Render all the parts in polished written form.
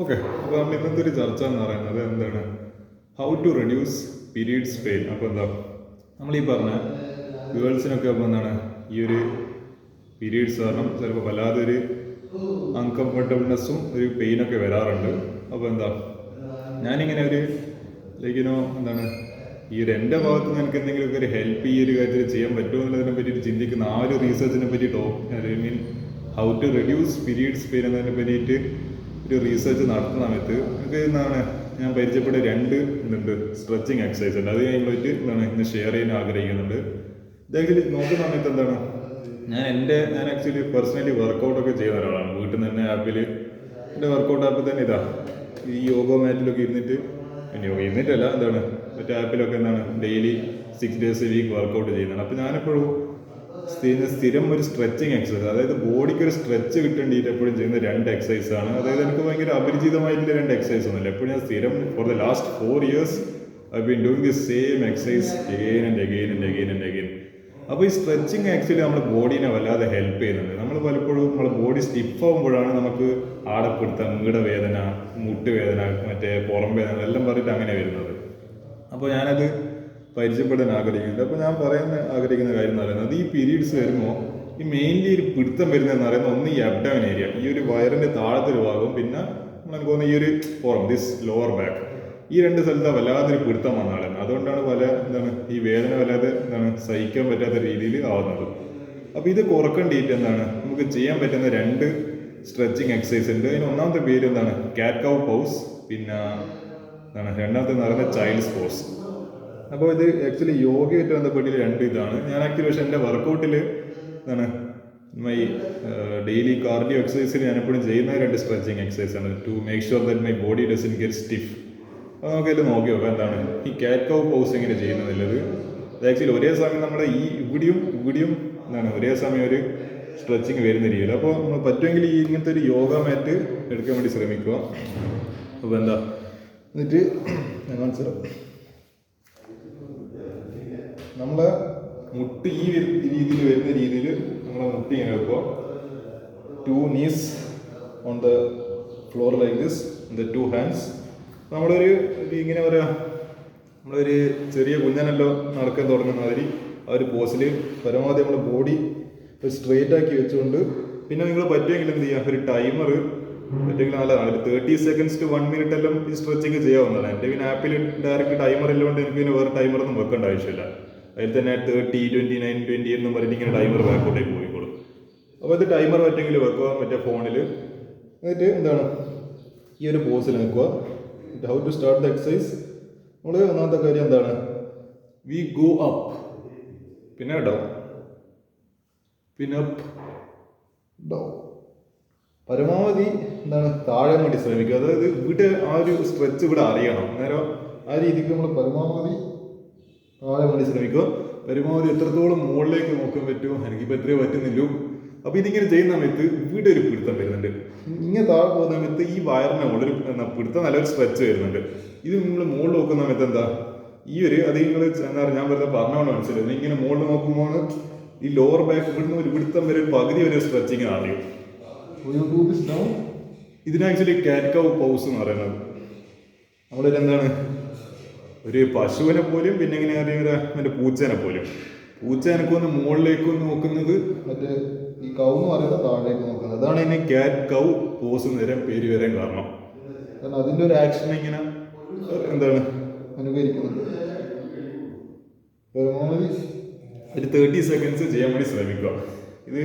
Okay, അപ്പോൾ നമ്മൾ ഇന്നത്തെ ഒരു ചർച്ച എന്ന് പറയുന്നത് എന്താണ്, how to reduce periods pain. അപ്പോൾ എന്താ നമ്മൾ ഈ പറഞ്ഞ ഗേൾസിനൊക്കെ അപ്പോൾ എന്താണ് ഈ ഒരു പീരീഡ്സ് കാരണം ചിലപ്പോൾ വല്ലാതെ ഒരു അൺകംഫർട്ടബിൾനെസ്സും ഒരു പെയിനൊക്കെ വരാറുണ്ട്. അപ്പോൾ എന്താ ഞാനിങ്ങനെ ഒരു ലൈക്കിനോ എന്താണ് ഈ ഒരു എൻ്റെ ഭാഗത്ത് നിന്ന് എനിക്ക് എന്തെങ്കിലുമൊക്കെ ഒരു ഹെൽപ്പ് ഈ ഒരു കാര്യത്തിൽ ചെയ്യാൻ പറ്റുമോ എന്നുള്ളതിനെ പറ്റിയിട്ട് ചിന്തിക്കുന്ന ആ ഒരു റീസർച്ചിനെ പറ്റി I mean how to reduce periods pain എന്നതിനെ പറ്റിയിട്ട് ഒരു റീസർച്ച് നടത്തുന്ന സമയത്ത് എനിക്ക് എന്താണ് ഞാൻ പരിചയപ്പെട്ട രണ്ട് സ്ട്രെച്ചിങ് എക്സസൈസ് ഉണ്ട്. അത് ഞാൻ ഇവിടെ എന്താണ് ഇന്ന് ഷെയർ ചെയ്യാൻ ആഗ്രഹിക്കുന്നുണ്ട്. ഇത് ആക്ച്വലി നോക്കുന്ന സമയത്ത് എന്താണ് ഞാൻ ആക്ച്വലി പേഴ്സണലി വർക്കൗട്ടൊക്കെ ചെയ്യുന്ന ഒരാളാണ്. വീട്ടിൽ നിന്ന് തന്നെ ആപ്പിൽ എൻ്റെ വർക്കൗട്ട് ആപ്പിൽ തന്നെ ഈ യോഗ മാറ്റിലൊക്കെ ഇരുന്നിട്ടല്ല മറ്റേ ആപ്പിലൊക്കെ daily 6 days a week workout ചെയ്യുന്നതാണ്. അപ്പോൾ ഞാനെപ്പോഴും സ്ഥിരം ഒരു സ്ട്രെച്ചിങ് എക്സസൈസ്, അതായത് ബോഡിക്ക് ഒരു സ്ട്രെച്ച് കിട്ടേണ്ടിയിട്ട് എപ്പോഴും ചെയ്യുന്ന രണ്ട് എക്സസൈസ് ആണ്. അതായത് എനിക്ക് ഭയങ്കര അപരിചിതമായിട്ടുള്ള രണ്ട് എക്സസൈസ് ഒന്നുമില്ല. എപ്പോഴും ഞാൻ സ്ഥിരം four the last 4 years I been doing the same exercise again and again. അപ്പോൾ ഈ സ്ട്രെച്ചിങ് ആക്ച്വലി നമ്മുടെ ബോഡീനെ വല്ലാതെ ഹെൽപ്പ് ചെയ്യുന്നുണ്ട്. നമ്മൾ പലപ്പോഴും നമ്മുടെ ബോഡി സ്റ്റിഫ് ആകുമ്പോഴാണ് നമുക്ക് ആടപ്പെടുത്താൻ വേദന, മുട്ടുവേദന, മറ്റേ പുറം വേദന എല്ലാം പറഞ്ഞിട്ട് അങ്ങനെ വരുന്നത്. അപ്പോൾ ഞാനത് പരിചയപ്പെടാൻ ആഗ്രഹിക്കുന്നുണ്ട്. അപ്പോൾ ഞാൻ ആഗ്രഹിക്കുന്ന കാര്യം എന്ന് പറയുന്നത്, ഈ പീരീഡ്സ് വരുമ്പോൾ ഈ മെയിൻലി ഒരു പിടുത്തം വരുന്നതെന്ന് പറയുന്നത് ഒന്ന് ഈ അബ്ഡമൻ ഏരിയ, ഈ ഒരു വയറിൻ്റെ താഴത്തൊരു ഭാഗം, പിന്നെ നമുക്ക് തോന്നുന്ന ഈ ഒരു പുറം, ദിസ് ലോവർ ബാക്ക്, ഈ രണ്ട് സ്ഥലത്ത് വല്ലാതൊരു പിടുത്തം വന്നാണ്. അതുകൊണ്ടാണ് ഈ വേദന വല്ലാതെ സഹിക്കാൻ പറ്റാത്ത രീതിയിൽ ആവുന്നത്. അപ്പോൾ ഇത് കുറക്കേണ്ടിയിട്ട് നമുക്ക് ചെയ്യാൻ പറ്റുന്ന രണ്ട് സ്ട്രെച്ചിങ് എക്സസൈസ് ഉണ്ട്. അതിന് ഒന്നാമത്തെ പേര് കാറ്റ് കൗ പൗസ്, പിന്നെ രണ്ടാമത്തെ എന്ന് പറയുന്നത് ചൈൽഡ്സ് പോസ്. അപ്പോൾ ഇത് ആക്ച്വലി യോഗയായിട്ട് ബന്ധപ്പെട്ടിട്ട് രണ്ട് ഇതാണ്. ഞാൻ ആക്ച്വലി പക്ഷേ എൻ്റെ വർക്കൗട്ടിൽ മൈ ഡെയിലി കാർഡിയോ എക്സസൈസിൽ ഞാൻ എപ്പോഴും ചെയ്യുന്ന രണ്ട് സ്ട്രെച്ചിങ് എക്സസൈസ് ആണ്, to make sure that my body doesn't get stiff. അപ്പോൾ നമുക്കതിൽ നോക്കി നോക്കാം ഈ കാറ്റ് കൗ പൗസ് എങ്ങനെ ചെയ്യുന്നതില്ലത്. അത് ആക്ച്വലി ഒരേ സമയം നമ്മുടെ ഈ ഇവിടെയും ഒരേ സമയം ഒരു സ്ട്രെച്ചിങ് വരുന്ന രീതിയിൽ. അപ്പോൾ നമ്മൾ പറ്റുമെങ്കിൽ ഈ ഇങ്ങനത്തെ ഒരു യോഗ മാറ്റ് എടുക്കാൻ വേണ്ടി ശ്രമിക്കുക. അപ്പോൾ എന്നിട്ട് ഞാൻ കാണിച്ചു നമ്മളെ മുട്ട് ഈ രീതിയിൽ വരുന്ന രീതിയിൽ നമ്മളെ മുട്ട് ഇങ്ങനെ വെക്കുക. 2 knees on the floor like this, the 2 hands. നമ്മളൊരു ഇങ്ങനെ പറയാം, നമ്മളൊരു ചെറിയ കുഞ്ഞനല്ലോ നടക്കാൻ തുടങ്ങുന്ന മാതിരി ആ ഒരു പോസിൽ പരമാവധി നമ്മുടെ ബോഡി ഒരു സ്ട്രെയിറ്റ് ആക്കി വെച്ചുകൊണ്ട്, പിന്നെ നിങ്ങൾ പറ്റുമെങ്കിൽ എന്ത് ചെയ്യുക, ഒരു ടൈമർ പറ്റുമെങ്കിൽ നല്ലതാണ്. ഒരു 30 seconds to 1 minute എല്ലാം ഈ സ്ട്രെച്ചിങ് ചെയ്യാവുന്നതാണ്. എൻ്റെ പിന്നെ ആപ്പിൽ ഡയറക്റ്റ് ടൈമർ ഇല്ലാണ്ട് എനിക്ക് പിന്നെ വേറെ ടൈമറൊന്നും വെക്കേണ്ട ആവശ്യമില്ല. അതിൽ തന്നെ 30, 29, 20 എന്നും പറഞ്ഞിട്ട് ഇങ്ങനെ ടൈമർ ബാക്കോട്ടേക്ക് പോയിക്കോളും. അപ്പോൾ ഇത് ടൈമർ പറ്റുമെങ്കിൽ വെക്കുക മറ്റേ ഫോണിൽ. എന്നിട്ട് ഈ ഒരു പോസിൽ നിൽക്കുക. How to start the exercise. നമ്മൾ ഒന്നാമത്തെ കാര്യം വി ഗോ അപ്പ്, പിന്നെ ഡൗൺ, പിന്നെ അപ്പ്, ഡൗൺ. പരമാവധി താഴെ വേണ്ടി ശ്രമിക്കുക. അതായത് ഇവിടെ ആ ഒരു സ്ട്രെച്ച് ഇവിടെ അറിയണം. അന്നേരം ആ രീതിക്ക് നമ്മൾ പരമാവധി താഴെ വേണ്ടി ശ്രമിക്കുക. പരമാവധി എത്രത്തോളം മുകളിലേക്ക് നോക്കാൻ പറ്റുമോ, എനിക്കിപ്പോൾ എത്രയോ പറ്റുന്നില്ലോ. അപ്പോൾ ഇതിങ്ങനെ ചെയ്യുന്ന സമയത്ത് ഇവിടെ ഒരു പിടുത്തം വരുന്നുണ്ട്. ഇങ്ങനെ താഴെ പോകുന്ന സമയത്ത് ഈ വയറിനെ ഉള്ളൊരു പിടുത്തം നല്ലൊരു സ്ട്രെച്ച് വരുന്നുണ്ട്. ഇത് നിങ്ങൾ മുകളിൽ നോക്കുന്ന സമയത്ത് ഈ ഒരു അത് നിങ്ങൾ ഞാൻ വെറുതെ പറഞ്ഞോണ്ട് മനസ്സിലായി. ഇങ്ങനെ മുകളിൽ നോക്കുമ്പോൾ ഈ ലോവർ ബാക്ക് ഇവിടുന്ന് ഒരു പിടുത്തം വരെ ഒരു പകുതി ഒരു സ്ട്രെച്ചിങ് അറിയും. ഇതിന് ആക്ച്വലി കാറ്റ് കൗ പൗസ് എന്ന് പറയുന്നത്. നമ്മളൊരു ഒരു പശുവിനെ പോലും, പിന്നെ ഇങ്ങനെ മറ്റേ പൂച്ചേനെ പോലും, പൂച്ചേനൊക്കെ മുകളിലേക്ക് നോക്കുന്നത്, മറ്റേ ഈ കൗ എന്ന് പറയുന്നത് താഴേക്ക് നോക്കുന്നത്. അതാണ് ഇതിനെ കാറ്റ് കൗ പോസ് നേരം പേര് വരാൻ കാരണം അതിൻ്റെ ഒരു ആക്ഷൻ ഇങ്ങനെ അനുകരിക്കുന്നുണ്ട്. പരമാവധി ഒരു 30 seconds ചെയ്യാൻ വേണ്ടി ശ്രമിക്കുക. ഇത്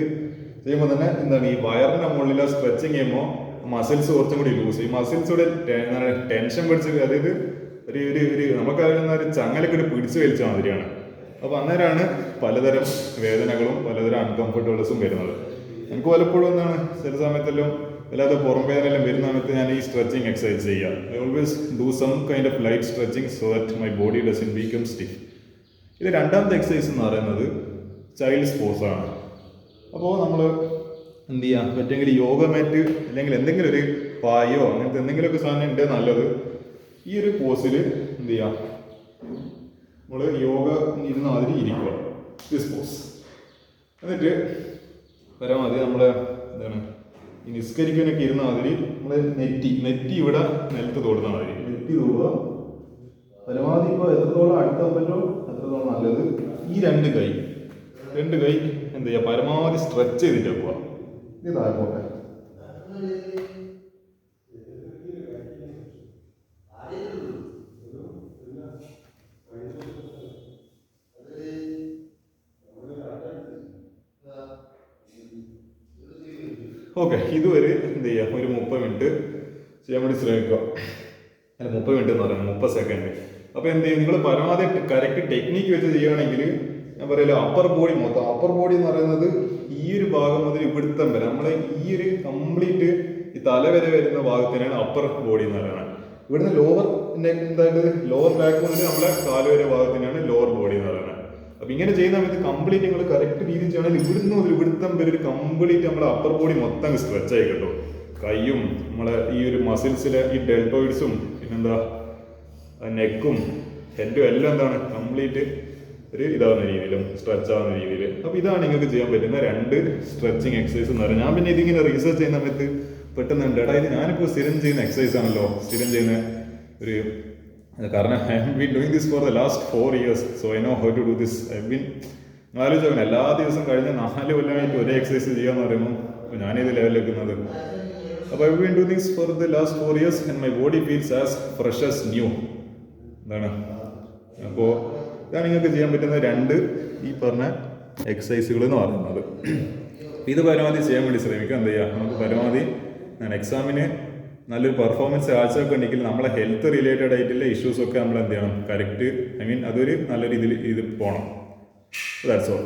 ചെയ്യുമ്പോൾ തന്നെ ഈ വയറിൻ്റെ മുകളിൽ സ്ട്രെച്ചിങ് ചെയ്യുമ്പോൾ മസിൽസ് കുറച്ചും കൂടി ലൂസ്, ഈ മസിൽസൂടെ ടെൻഷൻ പിടിച്ച്, അതായത് ഒരു നമുക്കറിയുന്ന ഒരു ചങ്ങലൊക്കെ പിടിച്ചു വലിച്ച മാതിരിയാണ്. അപ്പോൾ അന്നേരമാണ് പലതരം വേദനകളും പലതരം അൺകംഫർട്ടബിൾസും വരുന്നത്. എനിക്ക് പലപ്പോഴും ചില സമയത്തെല്ലാം വല്ലാതെ പുറം വേദനയെല്ലാം വരുന്ന സമയത്ത് ഞാൻ ഈ സ്ട്രെച്ചിങ് എക്സസൈസ് ചെയ്യുക. I always do some kind of light stretching so that my body doesn't become stiff. ഇത് രണ്ടാമത്തെ എക്സസൈസ് എന്ന് പറയുന്നത് ചൈൽഡ്സ് പോസാണ്. അപ്പോൾ നമ്മൾ എന്ത് ചെയ്യുക, പറ്റുമെങ്കിൽ യോഗ മാറ്റ് അല്ലെങ്കിൽ എന്തെങ്കിലും ഒരു പായോ അങ്ങനത്തെ എന്തെങ്കിലുമൊക്കെ സാധനം ഉണ്ട് നല്ലത്. ഈ ഒരു പോസിൽ എന്ത് ചെയ്യുക, നമ്മൾ യോഗ ഇരുന്ന മാതിരി ഇരിക്കുക, ദിസ് പോസ്. എന്നിട്ട് പരമാവധി നമ്മൾ ഈ നിസ്കരിക്കാനൊക്കെ ഇരുന്ന മാതിരി നമ്മൾ നെറ്റി ഇവിടെ നിലത്ത് തൊടുന്ന മാതിരി നെറ്റി തൊടുക. പരമാവധി ഇപ്പോൾ എത്രത്തോളം അടുക്കാൻ പറ്റുമോ അത്രത്തോളം നല്ലത്. ഈ രണ്ട് കൈ എന്ത് ചെയ്യുക, പരമാവധി സ്ട്രെച്ച് ചെയ്തിട്ട് പോവുക. ഇത് താഴെ. ഓക്കെ, ഇതുവരെ എന്ത് ചെയ്യുക, ഒരു 30 മിനിറ്റ് ചെയ്യാൻ വേണ്ടി ശ്രമിക്കുക. അല്ല 30 മിനിറ്റ് എന്ന് പറയുന്നത് 30 സെക്കൻഡ്. അപ്പോൾ എന്ത് ചെയ്യും, നിങ്ങൾ പരമാവധി കറക്റ്റ് ടെക്നിക്ക് വെച്ച് ചെയ്യുകയാണെങ്കിൽ ഞാൻ പറയല്ലോ അപ്പർ ബോഡി മൊത്തം. അപ്പർ ബോഡി എന്ന് പറയുന്നത് ഈ ഒരു ഭാഗം മുതൽ ഇവിടുത്തം വരെ നമ്മളെ ഈ ഒരു കംപ്ലീറ്റ് ഈ തല വരെ വരുന്ന ഭാഗത്തിനാണ് അപ്പർ ബോഡി എന്ന് പറയുന്നത്. ഇവിടുന്ന് ലോവർ ബാക്ക് മുതൽ നമ്മളെ കാല് വരെ ഭാഗത്തിനാണ് ലോവർ ബോഡി എന്ന് പറയുന്നത്. അപ്പൊ ഇങ്ങനെ ചെയ്യുന്ന സമയത്ത് കംപ്ലീറ്റ് നിങ്ങൾ കറക്റ്റ് രീതിയിൽ ചെയ്യണമെങ്കിൽ ഇവിടുന്ന് മുതൽ ഇവിടുത്തം വരെ ഒരു കംപ്ലീറ്റ് നമ്മളെ അപ്പർ ബോഡി മൊത്തം സ്ട്രെച്ച് ആയി കിട്ടും. കൈയും നമ്മളെ ഈ ഒരു മസിൽസിലെ ഈ ഡെൽറ്റോയിഡ്സും പിന്നെന്താ നെക്കും ഹെഡും എല്ലാം എന്താണ് കംപ്ലീറ്റ് ഒരു ഇതാവുന്ന രീതിയിലും സ്ട്രെച്ച് ആവുന്ന രീതിയിൽ. അപ്പോൾ ഇതാണ് നിങ്ങൾക്ക് ചെയ്യാൻ പറ്റുന്ന 2 സ്ട്രെച്ചിങ് എക്സസൈസ് എന്ന് പറയുന്നത്. ഞാൻ പിന്നെ ഇതിങ്ങനെ റിസർച്ച് ചെയ്യുന്ന സമയത്ത് പെട്ടെന്നുണ്ട് ഇത് ഞാനിപ്പോൾ സ്ഥിരം ചെയ്യുന്ന എക്സസൈസ് ആണല്ലോ, സ്ഥിരം ചെയ്യുന്ന ഒരു കാരണം I have been doing this for the last 4 years, so I know how to do this. I been ആലോചിച്ചോക്കണം എല്ലാ ദിവസവും കഴിഞ്ഞ 4 കൊല്ലമായിട്ട് ഒരേ എക്സസൈസ് ചെയ്യാന്ന് പറയുമ്പോൾ ഞാനിത് ലെവലിലെക്കുന്നത്. അപ്പോൾ I been do this for the last 4 years and my body feels as fresh as new. എന്താണ് അപ്പോൾ ഇതാണ് നിങ്ങൾക്ക് ചെയ്യാൻ പറ്റുന്ന 2 ഈ പറഞ്ഞ എക്സസൈസുകൾ എന്ന് പറയുന്നത്. ഇത് പരമാവധി ചെയ്യാൻ വേണ്ടി ശ്രമിക്കുക. എന്ത് ചെയ്യുക, നമുക്ക് പരമാവധി എക്സാമിന് നല്ലൊരു പെർഫോമൻസ് കാഴ്ചവെക്കുന്നുണ്ടെങ്കിൽ നമ്മളെ ഹെൽത്ത് റിലേറ്റഡ് ആയിട്ടുള്ള ഇഷ്യൂസൊക്കെ നമ്മൾ എന്ത് ചെയ്യണം, കറക്റ്റ് അതൊരു നല്ല രീതിയിൽ ഇത് പോകണം. That's all.